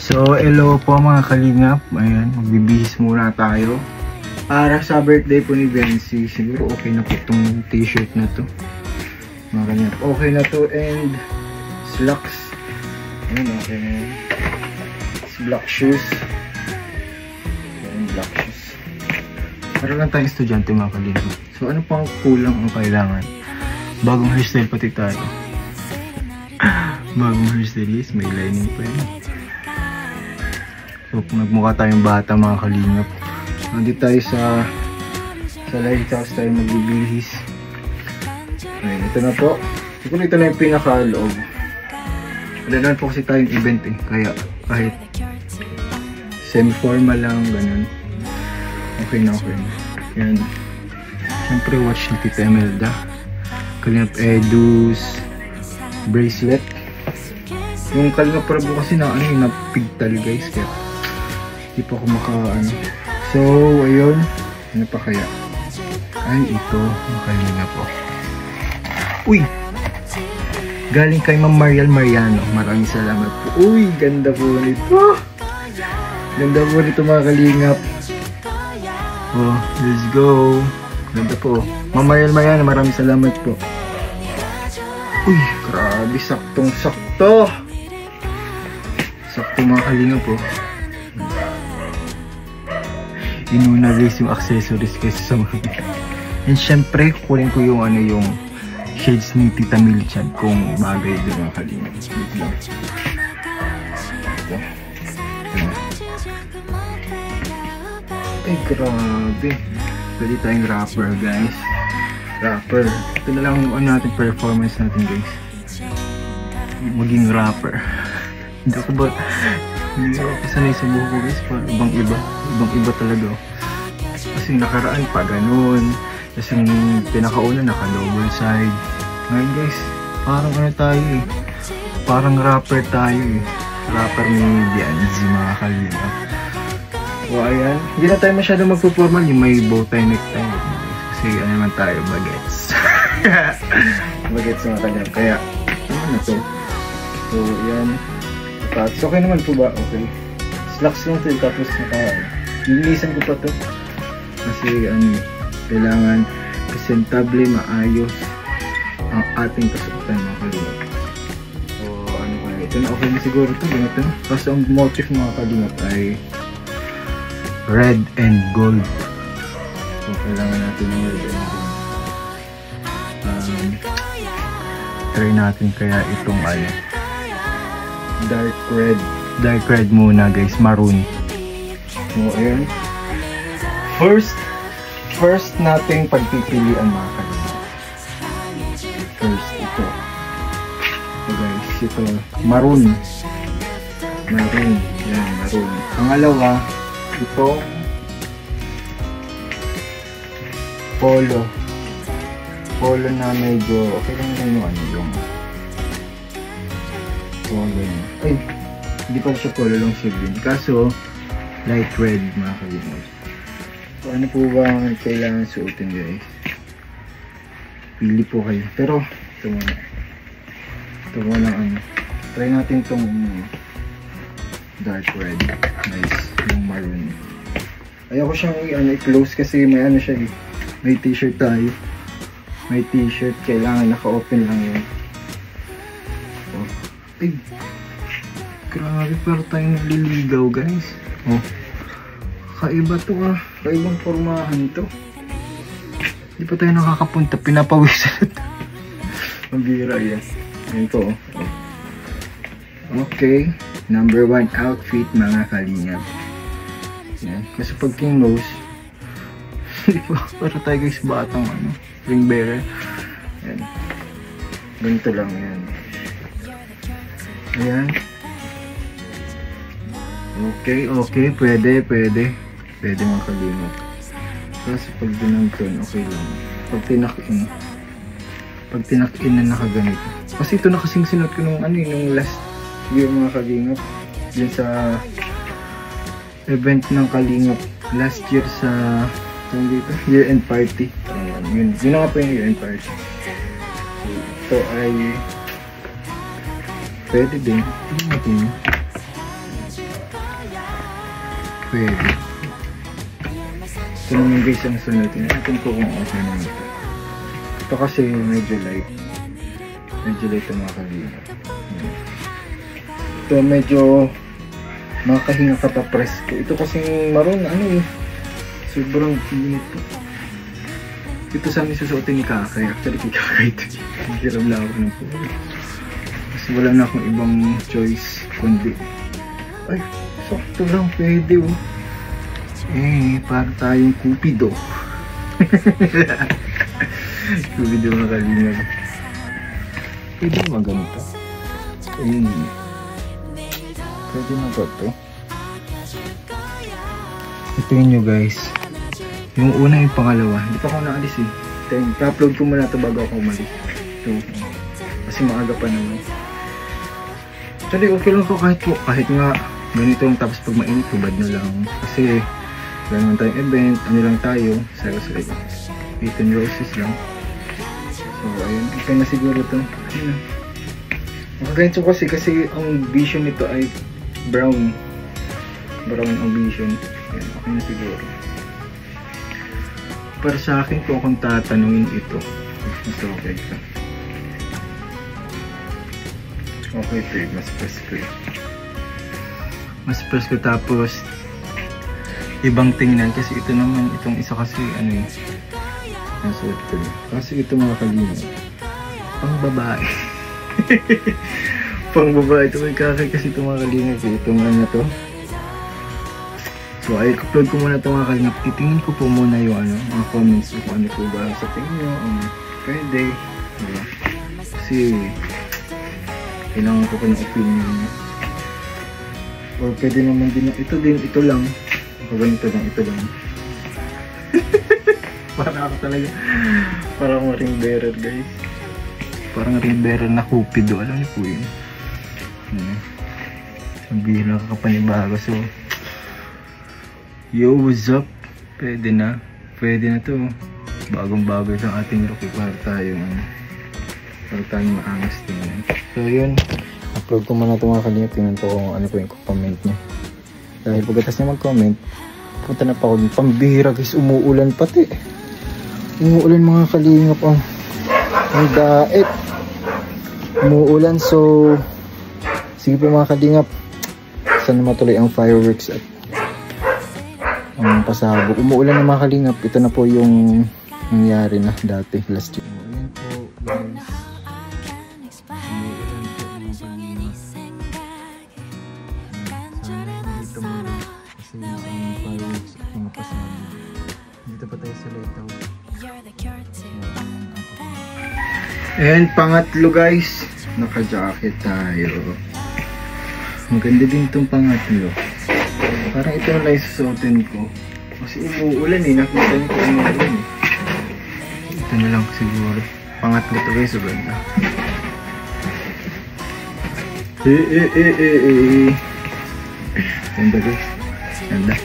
So, hello po mga kalingap. Ayan, magbibihis muna tayo. Para sa birthday po ni Bensi, siguro okay na po itong t-shirt na to. Mga kalingap, okay na to, and slacks. Ayan, okay na yun. Black shoes. Ayan, black shoes. Para lang tayong estudyante mga kalingap. So, ano pang kulang ang kailangan? Bagong hairstyle pati tayo. Bagong hairstyle, may lining pa yun. So, nagmukha tayong bata mga kalingap. Nandito tayo sa lighthouse tayo magbibihis. Ayun, ito na po. Siguro ito na yung pinaka-loob. Wala po kasi tayong event eh. Kaya kahit semi-formal lang, ganun. Okay na, okay na. Yan. Siyempre, watch ni Tita Imelda. Kalingap Edus bracelet. Yung Kalingap Prabo kasi na napigtal guys. Kaya di pa ako So, ayun. Ano pa kaya? Ay, ito. Kalingap po. Uy! Galing kay Ma'am Mariel Mariano. Maraming salamat po. Uy, ganda po nito. Ganda po nito mga kalingap. Oh, let's go. Ganda po. Ma'am Mariel Mariano, maraming salamat po. Uy, grabe. Saktong-sakto. Sakto mga kalingap po. Inuna guys yung accessories kaysa sa mga. And syempre, kukunin ko yung yung shades ni Tita Milchan kung bagay doon mga kalingap. Ay, grabe. Pwede tayong rapper guys. Rapper. Ito na lang yung natin performance natin guys. Maging rapper. Hindi ako sanay sa buho ko guys. Ibang iba talaga. Kasi nakaraan pa ganun. Kasi pinakauna naka-double side. Ngayon guys, parang tayo eh. Parang rapper tayo eh. Rapper ni Bianzi mga kalingap. So ayan, hindi na tayo masyado magpo-formal. Yung may bow tie necktie. Kasi naman tayo, bagets. Bagets mga kalingap. Kaya, ano na to? So ayan. Tapos okay naman po ba? Okay. Slacks lang to. Tapos nililisan ko pa to. Kasi kailangan presentable, maayos ang ating kasuotan mga kalingap. So kaya? Ito na okay na siguro to. Ganito. Tapos ang motif mga kalingap ay red and gold. So kailangan natin ng red and gold. Try natin kaya itong dark red muna guys, maroon. So ayan, first nating pagpipilian mga kalingap. First ito. So guys, ito maroon. Yan, maroon. Pangalawa, ito polo na medyo okay lang yung yung polo niya. Ay, hindi pa siya polo, long sleeve din. Kaso, light red mga kalingap. So, ano po ba ang kailangan suotin guys? Pili po kayo. Pero, ito muna. Ito muna try natin itong dark red. Nice. Yung maroon. Ayoko siyang i-close kasi may siya eh. May t-shirt tayo. May t-shirt. Kailangan naka-open lang yun. Ay, grabe, pero tayong naliligaw guys. Oh, kaiba to kaibang formahan to. Hindi pa tayo nakakapunta, pinapawisan. Mabira yan. Yan po. Okay, number 1 outfit mga kalingap. Yan. Kasi pag king nose, hindi pa, para tayo guys batang ring bearer. Yan. Ganito lang yan. Ayan. Okay, pwede mga kalingap. Kasi pag dinanton, okay lang. Pag tinakin na nakaganito. Kasi ito na kasing sinuot ko nung nung last year mga kalingap. Diyan sa event ng kalingap. Last year sa year-end party. Yun na nga po yung year-end party. Ito ay pwede din. pwede. Ito naman guys ang sunod. Tingnan natin ko kung okay naman ito. Ito kasi medyo light. Medyo light ang mga kalingap. Ito medyo makahinga ka pa presko. Ito kasing maroon, ano eh. Sobrang init po. Ito sa amin susuotin ni Kakay. Actually kay Kakay ito. Hiram lang ako ng po. Kasi wala na akong ibang choice. Kundi. Ay, sakto lang. Pwede oh. Eh, para tayong Cupido. Cupido mga kalingap. Pwede naman ganito. Eh. Pwede na ba ito? Tingnan nyo guys. Yung una yung pangalawa. Hindi pa ako naalis eh. I-upload ko muna ito bago ako umalis. So, kasi maaga pa naman. Actually okay lang ko kahit nga ganito lang, tapos pag mainit hubad na lang. Kasi ganoon tayong event. Ano lang tayo. Serious like 18 roses lang. So ayun. Okay na siguro ito. Ayun. Makaganito kasi ang vision nito ay brown ang vision. Ayan, okay na siguro. Para sa akin po kung tatanungin ito, mas okay ito. Okay ito eh, mas presko eh. Mas presko tapos ibang tingnan kasi ito naman, itong isa kasi ano eh, ang suot ko eh. Kasi ito mga kalingap, pang babae. Pang babae ito may Kakay kasi ito mga kalingap eh. Itong ano to. So ay upload ko muna ito mga kalingap. Titingin ko po muna yung ano, mga comments kung ano po ba sa tingin nyo, pwede, diba? Kasi kailangan ko ng opinion nyo. Or pwede naman din na ito lang. Ganito lang, ito lang. Parang ako talaga, parang ring bearer guys. Parang ring bearer na Cupido, alam niyo po yun. Sabihin lang kakapanibago. So yo, what's up? Pwede na to. Bagong bago sa ating rookie para tayong maangas tingnan. So yun, upload ko muna ito mga kalingap. Tingnan ko kung ano po yung comment niya. Dahil pagkatas niya mag-comment, punta na pa ako. Pambihira guys, umuulan pati. Umuulan mga kalingap. Ang daet. Umuulan, so sige po mga kalingap, sana matuloy ang fireworks at ang pasabog. Umuulan na mga kalingap. Ito na po yung nangyari na dati last year. Ayan po guys, umuulan po mga kalingap. Sana dito muna kasi ang fireworks at mga pasabog. Dito pa tayo sa lighthouse. And pangatlo guys, naka-jacket tayo. Ang ganda din itong pangatlo. Parang ito lang susuotin ko. Kasi umuulan eh, nakita niyo ko umuulan eh. Ito na lang siguro. Pangatlo to guys, ganda. Ganda guys. Ganda.